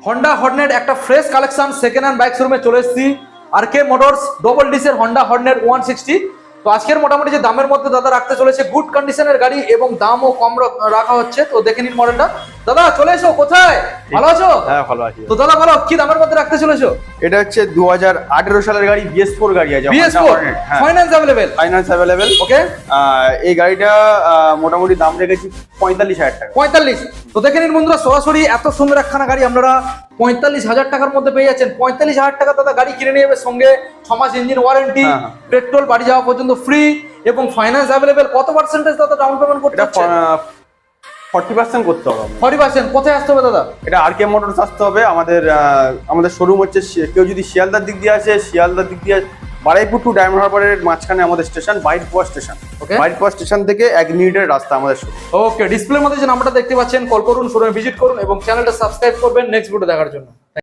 Honda Hornet একটা fresh collection second hand bike শোরুমে চলে এসেছি। আর কে মোটরস ডবল ডিসের হন্ডা হর্নেট 160। তো আজকের মোটামুটি যে দামের মধ্যে দাদা রাখতে চলেছে গুড কন্ডিশনের গাড়ি এবং দামও কম রাখা হচ্ছে। তো দেখে নিন মডেলটা। দাদা চলে এসো, কোথায়? ভালো আছো? হ্যাঁ ভালো আছি। তো দাদা বলো কি দামের মধ্যে রাখতে চলেছো? এটা হচ্ছে 2018 সালের গাড়ি, BS4 গাড়ি আছে। BS4 finance available? Finance available. Okay. এই গাড়িটা মোটামুটি দাম রেখেছি 45,000 টাকা। 45। তো দেখে নিন বন্ধুরা, সরাসরি এত সুন্দর একখানা গাড়ি আপনারা 45,000 টাকার মধ্যে পেয়ে যাচ্ছেন। 45,000 টাকা দাদা গাড়ি কিনে নিয়ে যাবে, সঙ্গে 6 মাস ইঞ্জিন ওয়ারেন্টি, পেট্রোল বাড়ি যাওয়া পর্যন্ত ফ্রি এবং ফাইন্যান্স अवेलेबल। কত পার্সেন্টেজ দাদা ডাউন পেমেন্ট করতে হচ্ছে? 40% করতে হবে। 40%। কোথায় আসতে হবে দাদা? এটা আর কে মোটরস আসতে হবে। আমাদের শোরুম হচ্ছে, কেউ যদি শিয়ালদার দিক দিয়ে আসে, শিয়ালদার দিক দিয়ে বারাইপুর টু ডায়মন্ড হারবারের মাঝখানে আমাদের স্টেশন, বাইটপোয়া স্টেশন। বাইটপোয়া স্টেশন থেকে 1 মিনিটের রাস্তা আমাদের শোরুম। ওকে, ডিসপ্লের মধ্যে যে নাম্বারটা দেখতে পাচ্ছেন কল করুন, শোরুমে ভিজিট করুন এবং চ্যানেলটা সাবস্ক্রাইব করবেন নেক্সট ভিডিও দেখার জন্য।